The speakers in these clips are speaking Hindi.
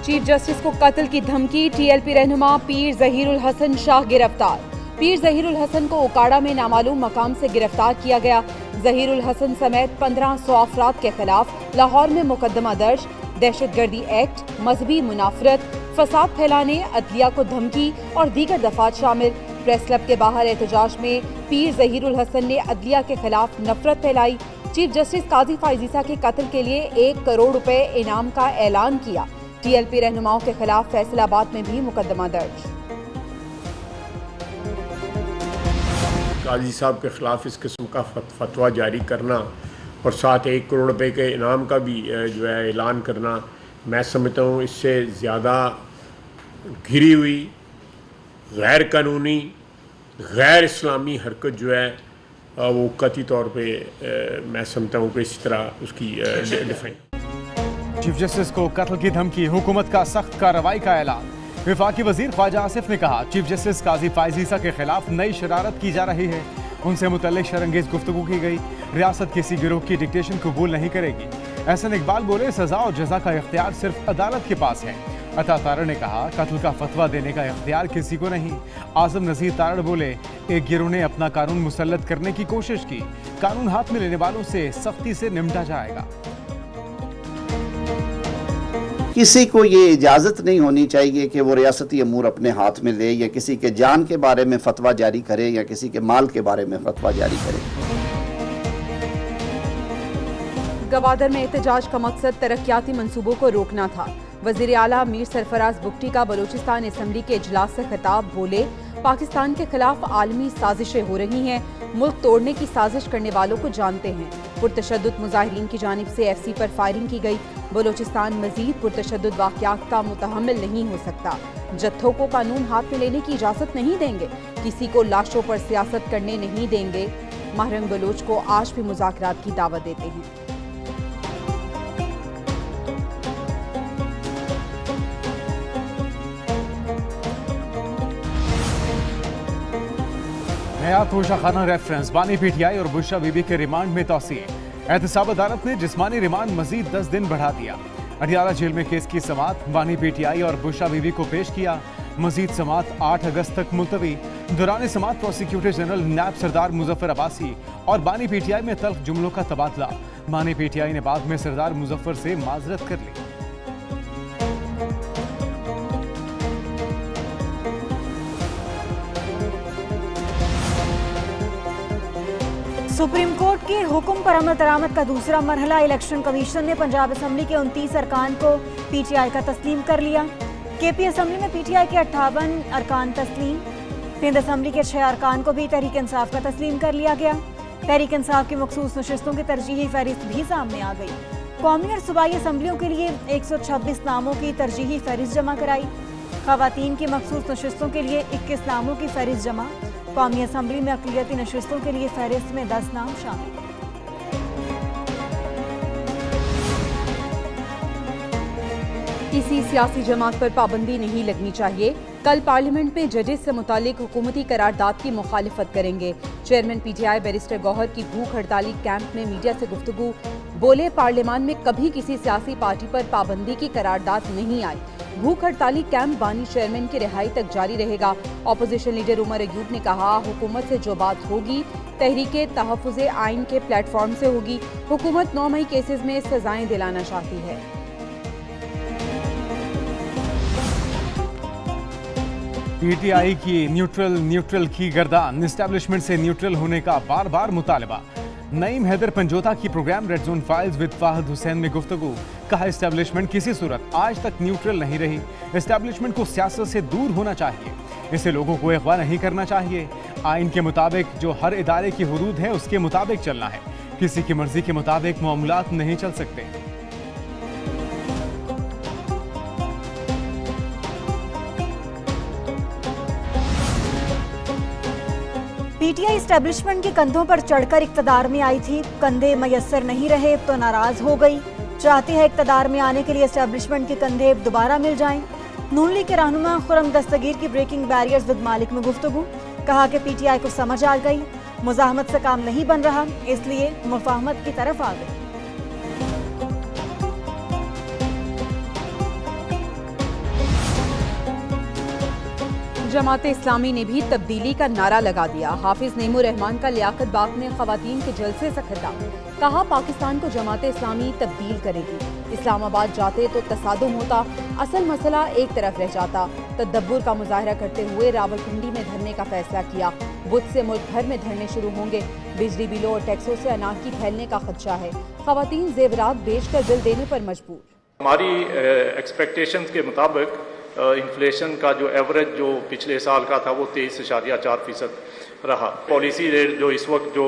चीफ जस्टिस को कत्ल की धमकी, टीएलपी रहनुमा पीर जहीरुल हसन शाह गिरफ्तार। पीर जहीरुल हसन को ओकाड़ा में नामालूम मकाम से गिरफ्तार किया गया। जहीरुल हसन समेत 1500 अफराद के खिलाफ लाहौर में मुकदमा दर्ज। दहशतगर्दी एक्ट, मजहबी मुनाफरत, फसाद फैलाने, अदलिया को धमकी और दीगर दफात शामिल। प्रेस क्लब के बाहर एहतजाज में पीर जहीरुल हसन ने अदलिया के खिलाफ नफरत फैलाई। चीफ जस्टिस काजी फाइजीसा के कत्ल के लिए 1 करोड़ रुपए इनाम का ऐलान किया। टीएलपी रहनुमाओं के खिलाफ फैसलाबाद में भी मुकदमा दर्ज। काजी साहब के खिलाफ इस किस्म का फतवा जारी करना और साथ 1 करोड़ रुपए के इनाम का भी जो है ऐलान करना, मैं समझता हूँ इससे ज़्यादा घिरी हुई गैर कानूनी गैर इस्लामी हरकत जो है वो कतई तौर पे मैं समझता हूँ कि इस तरह उसकी डिफाइन। चीफ जस्टिस को कत्ल की धमकी, हुकूमत का सख्त कार्रवाई का ऐलान। वफाकी वजीर ख्वाजा आसिफ ने कहा, चीफ जस्टिस काजी फाइजीसा के खिलाफ नई शरारत की जा रही है। उनसे मुतल्लिक शरंगेज गुफ्तगू की गई। रियासत किसी गिरोह की डिक्टेशन कबूल नहीं करेगी। एहसन इकबाल बोले, सजा और जजा का इख्तियार सिर्फ अदालत के पास है। अता तारड़ ने कहा, कत्ल का फतवा देने का इख्तियार किसी को नहीं। आजम नजीर तारड़ बोले, एक गिरोह ने अपना कानून मुसल्लत करने की कोशिश की। कानून हाथ में लेने वालों से सख्ती से निपटा जाएगा। किसी को ये इजाज़त नहीं होनी चाहिए कि वो रियासती अमूर अपने हाथ में ले या किसी के जान के बारे में फतवा जारी करे या किसी के माल के बारे में फतवा जारी करे। गवादर में एहतजाज का मकसद तरक्याती मंसूबों को रोकना था। वज़ीर आला मीर सरफराज बुगटी का बलूचिस्तान असम्बली के इजलास से खिताब, बोले, पाकिस्तान के खिलाफ आलमी साजिशें हो रही हैं। मुल्क तोड़ने की साजिश करने वालों को जानते हैं। पुरतशद्दुद मुजाहिरीन की जानिब से एफसी पर फायरिंग की गई। बलूचिस्तान मजीद पुरतशद्दुद वाक़यात का मुतहम्मिल नहीं हो सकता। जत्थों को कानून हाथ में लेने की इजाज़त नहीं देंगे। किसी को लाशों पर सियासत करने नहीं देंगे। महरंग बलोच को आज भी मुज़ाकरात की दावत देते हैं। नया तोशाखाना रेफरेंस, बानी पीटीआई और बुशरा बीबी के रिमांड में तौसीए। एहतसाब अदालत ने जिस्मानी रिमांड मजीद 10 दिन बढ़ा दिया। अडियाला जेल में केस की समात बानी पीटीआई और बुशरा बीबी को पेश किया। मजीद समात 8 अगस्त तक मुलतवी। दौरान समात प्रोसिक्यूटर जनरल नैब सरदार मुजफ्फर अब्बासी और बानी पीटीआई में तल्ख जुमलों का तबादला। बानी पीटीआई ने बाद में सरदार मुजफ्फर से माजरत कर ली। सुप्रीम कोर्ट के हुक्म पर अमल दरामद का दूसरा मरहला। इलेक्शन कमीशन ने पंजाब असम्बली के 29 अरकान को पीटीआई का तस्लीम कर लिया। केपी असम्बली में पीटीआई के 58 अरकान तस्लीम। सिंध असम्बली के 6 अरकान को भी तहरीक इंसाफ का तस्लीम कर लिया गया। तहरीक इंसाफ की मखसूस नशिस्तों की तरजीही फहरिस्त भी सामने आ गई। कौमी और सूबाई असम्बलियों के लिए 126 नामों की तरजीही फहरिस्त जमा कराई। खवातीन की मखसूस नशिस्तों के लिए 21 नामों की फहरिस्त जमा। कौमी असम्बली में अक़लियती नशिस्तों के लिए फहरिस्त में 10 नाम शामिल। किसी सियासी जमात पर पाबंदी नहीं लगनी चाहिए। कल पार्लियामेंट में जजेस से मुतालिक हुकूमती करारदाद की मुखालिफत करेंगे। चेयरमैन पीटीआई बैरिस्टर गौहर की भूख हड़ताली कैंप में मीडिया से गुफ्तगू, बोले, पार्लियामान में कभी किसी सियासी पार्टी पर पाबंदी की करारदाद नहीं आई। भूख हड़ताली कैंप बानी चेयरमैन की रिहाई तक जारी रहेगा। ऑपोजिशन लीडर उमर अयूब ने कहा, हुकूमत से जो बात होगी तहरीके तहफ़्फ़ुज़े आइन के प्लेटफॉर्म से होगी। हुकूमत 9 मई केसेस में सजाएं दिलाना चाहती है। पीटीआई की न्यूट्रल की गर्दान, एस्टेब्लिशमेंट से न्यूट्रल होने का बार बार मुतालबा। नईम हैदर पंजोता की program red zone files with Fahad Hussain में गुफ्तगू, कहा, एस्टेब्लिशमेंट किसी सूरत आज तक न्यूट्रल नहीं रही। एस्टेब्लिशमेंट को सियासत से दूर होना चाहिए। इसे लोगों को अगवा नहीं करना चाहिए। आइन के मुताबिक जो हर इदारे की हुदूद है उसके मुताबिक चलना है। किसी की मर्जी के मुताबिक मामलात नहीं चल सकते। पीटीआई एस्टेब्लिशमेंट के कंधों पर चढ़कर इक्तदार में आई थी। कंधे मयस्सर नहीं रहे तो नाराज हो गई। चाहती है इक्तदार में आने के लिए एस्टेब्लिशमेंट के कंधे दोबारा मिल जाएं। नून लीग के रहनुमा खुरम दस्तगीर की ब्रेकिंग बैरियर्स विद मालिक में गुफ्तगू, कहा कि पीटीआई को समझ आ गई मुजाहमत से काम नहीं बन रहा, इसलिए मुफाहमत की तरफ आ गई। जमात इस्लामी ने भी तब्दीली का नारा लगा दिया। हाफिज नेमू रहमान का लियाकत बाग में खवातीन के जलसे से खिताब, कहा पाकिस्तान को जमात इस्लामी तब्दील करेगी। इस्लामाबाद जाते तो तसादुम होता, असल मसला एक तरफ रह जाता। तदब्बुर का मुजाहरा करते हुए रावलपिंडी में धरने का फैसला किया। बुध से मुल्क भर में धरने शुरू होंगे। बिजली बिलों और टैक्सों से अनाकी फैलने का खदशा है। खवातीन जेवरात बेचकर बिल देने पर मजबूर। हमारी एक्सपेक्टेशंस के मुताबिक इन्फ्लेशन का जो एवरेज जो पिछले साल का था वो 23.4% रहा। पॉलिसी रेट जो इस वक्त जो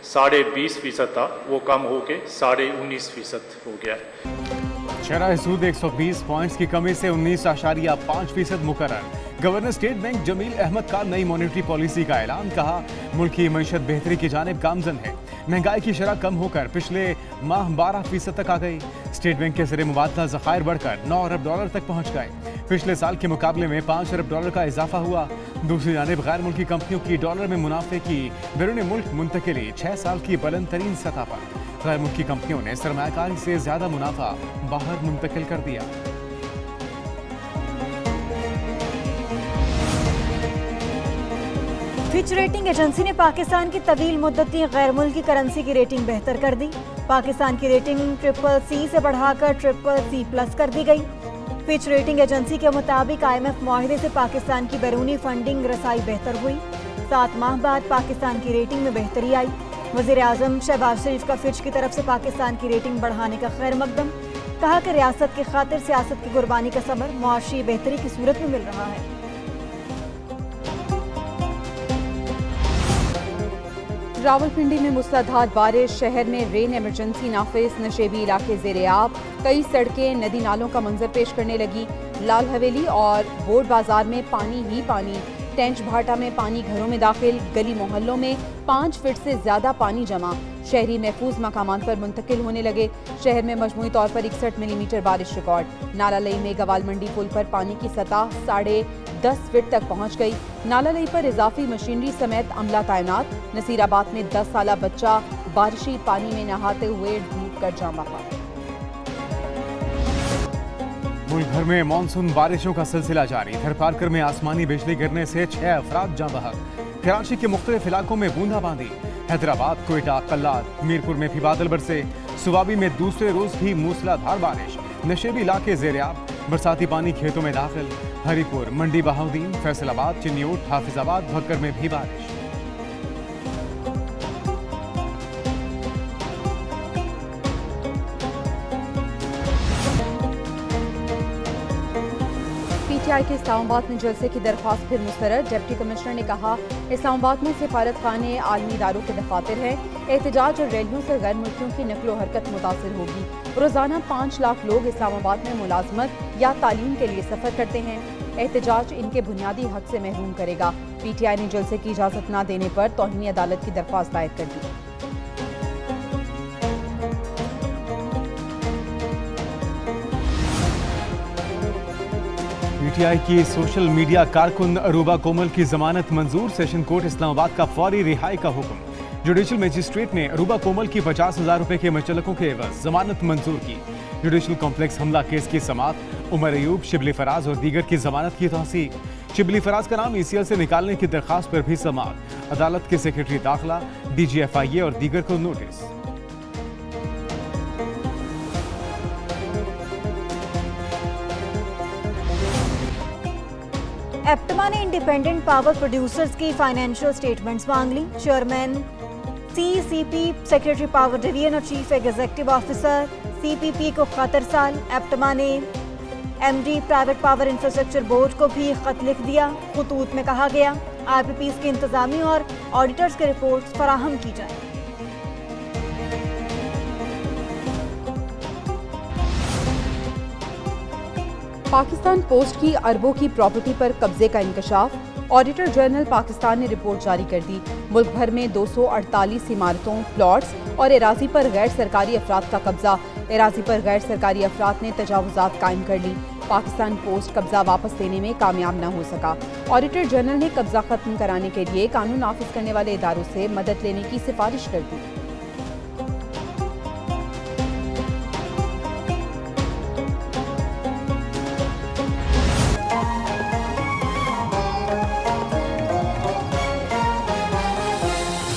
20.5% था वो कम होके 19.5% हो गया है। शरह सूद 120 पॉइंट्स की कमी से 19.5% मुकर्रर। Governor State Bank Jameel Ahmed का नई मॉनेटरी पॉलिसी का ऐलान, कहा मुल्क की मईशत बेहतरी की जानिब गामजन है। महंगाई की शरह कम होकर पिछले माह 12% तक आ गई। स्टेट बैंक के ज़रिए मुबादला ज़खायर बढ़कर $9 अरब तक पहुंच गए। पिछले साल के मुकाबले में $5 अरब का इजाफा हुआ। दूसरी जानिब गैर मुल्की कंपनियों की डॉलर में मुनाफे की बैरून मुल्क मुंतकिली 6 साल की बुलंद तरीन सतह पर। गैर मुल्की कंपनियों ने सरमायाकारी से ज्यादा मुनाफा बाहर मुंतकिल कर दिया। फिच रेटिंग एजेंसी ने पाकिस्तान की तवील मुद्दती गैर मुल्की करेंसी की रेटिंग बेहतर कर दी। पाकिस्तान की रेटिंग CCC से बढ़ाकर CCC+ कर दी गई। फिच रेटिंग एजेंसी के मुताबिक IMF मुआहिदे से पाकिस्तान की बैरूनी फंडिंग रसाई बेहतर हुई। 7 माह बाद पाकिस्तान की रेटिंग में बेहतरी आई। वज़ीर आज़म शहबाज शरीफ का फिच की तरफ से पाकिस्तान की रेटिंग बढ़ाने का खैर मकदम, कहा कि रियासत की खातिर सियासत की कुर्बानी का समर मुआशी बेहतरी की सूरत में मिल रहा है। रावलपिंडी में मूसलाधार बारिश, शहर में रेन इमरजेंसी नाफिज, नशेबी इलाके ज़ेर-ए-आब, कई सड़कें नदी नालों का मंजर पेश करने लगी। लाल हवेली और बोर्ड बाजार में पानी ही पानी। टेंच भाटा में पानी घरों में दाखिल, गली मोहल्लों में 5 फीट से ज्यादा पानी जमा। शहरी महफूज मकामात पर मुंतकिल होने लगे। शहर में मजमूई तौर पर 61 मिलीमीटर बारिश रिकॉर्ड। नालालई में गवाल मंडी पुल पर पानी की सतह 10.5 फीट तक पहुंच गई। नालालई पर इजाफी मशीनरी समेत अमला तैनात। नसीराबाद में 10 साला बच्चा बारिशी पानी में नहाते हुए डूब कर जाम बहा। मुल्क भर में मानसून बारिशों का सिलसिला जारी। थरपारकर में आसमानी बिजली गिरने से 6 अफराद जाँ बहक। कराची के मुख्तलिफ इलाकों में बूंदाबांदी। हैदराबाद, कोयटा, कल्लात, मीरपुर में भी बादल बरसे। सुवाबी में दूसरे रोज भी मूसलाधार बारिश। नशेबी इलाके ज़ेर-ए-आब, बरसाती पानी खेतों में दाखिल। हरीपुर, मंडी बहाउद्दीन, फैसलाबाद, चिन्योट, हाफिजाबाद, भक्कर में भी बारिश। PTI के इस्लामाबाद में जलसे की दरख्वास्त फिर मुस्तरद। डिप्टी कमिश्नर ने कहा इस्लामाबाद में सिफारत खाने आलमी इदारों के दफातर हैं। एहतजाज और रैलियों से गैर मुल्कियों की नकलो हरकत मुतासर होगी। रोजाना 5 लाख लोग इस्लामाबाद में मुलाजमत या तालीम के लिए सफर करते हैं। एहतजाज इनके बुनियादी हक से महरूम करेगा। PTI ने जलसे की इजाजत न देने पर तौहीनी अदालत की दरख्वास्त दायर कर दी। PTI की सोशल मीडिया कारकुन अरूबा कोमल की जमानत मंजूर। सेशन कोर्ट इस्लामाबाद का फौरी रिहाई का हुक्म। जुडिशल मजिस्ट्रेट ने अरूबा कोमल की 50,000 रुपए के मुचल्लकों के एवज जमानत मंजूर की। जुडिशल कॉम्प्लेक्स हमला केस की समाअत। उमर अयूब, शिबली फराज और दीगर की जमानत की तौसीक। शिबली फराज का नाम ECL से निकालने की दरखास्त पर भी समाअत। अदालत के सेक्रेटरी दाखिला, DG FIA और दीगर को नोटिस। एप्टमा ने इंडिपेंडेंट पावर प्रोड्यूसर्स की फाइनेंशियल स्टेटमेंट्स मांग ली। Chairman CCP, secretary power division और चीफ एग्जीक्यूटिव ऑफिसर CPP को खतरसाल। एप्टमा ने MD private power infrastructure board को भी खत लिख दिया। खतूत में कहा गया IPPs की इंतजामी और ऑडिटर्स के रिपोर्ट्स फराहम की जाए। पाकिस्तान पोस्ट की अरबों की प्रॉपर्टी पर कब्जे का इंकशाफ। ऑडिटर जनरल पाकिस्तान ने रिपोर्ट जारी कर दी। मुल्क भर में 248 इमारतों, प्लॉट्स और एराजी पर गैर सरकारी अफराद का कब्जा। एराजी पर गैर सरकारी अफराद ने तजावुजात कायम कर ली। पाकिस्तान पोस्ट कब्जा वापस लेने में कामयाब न हो सका। ऑडिटर जनरल ने कब्जा खत्म कराने के लिए कानून नाफिज करने वाले इदारों से मदद लेने की सिफारिश कर दी।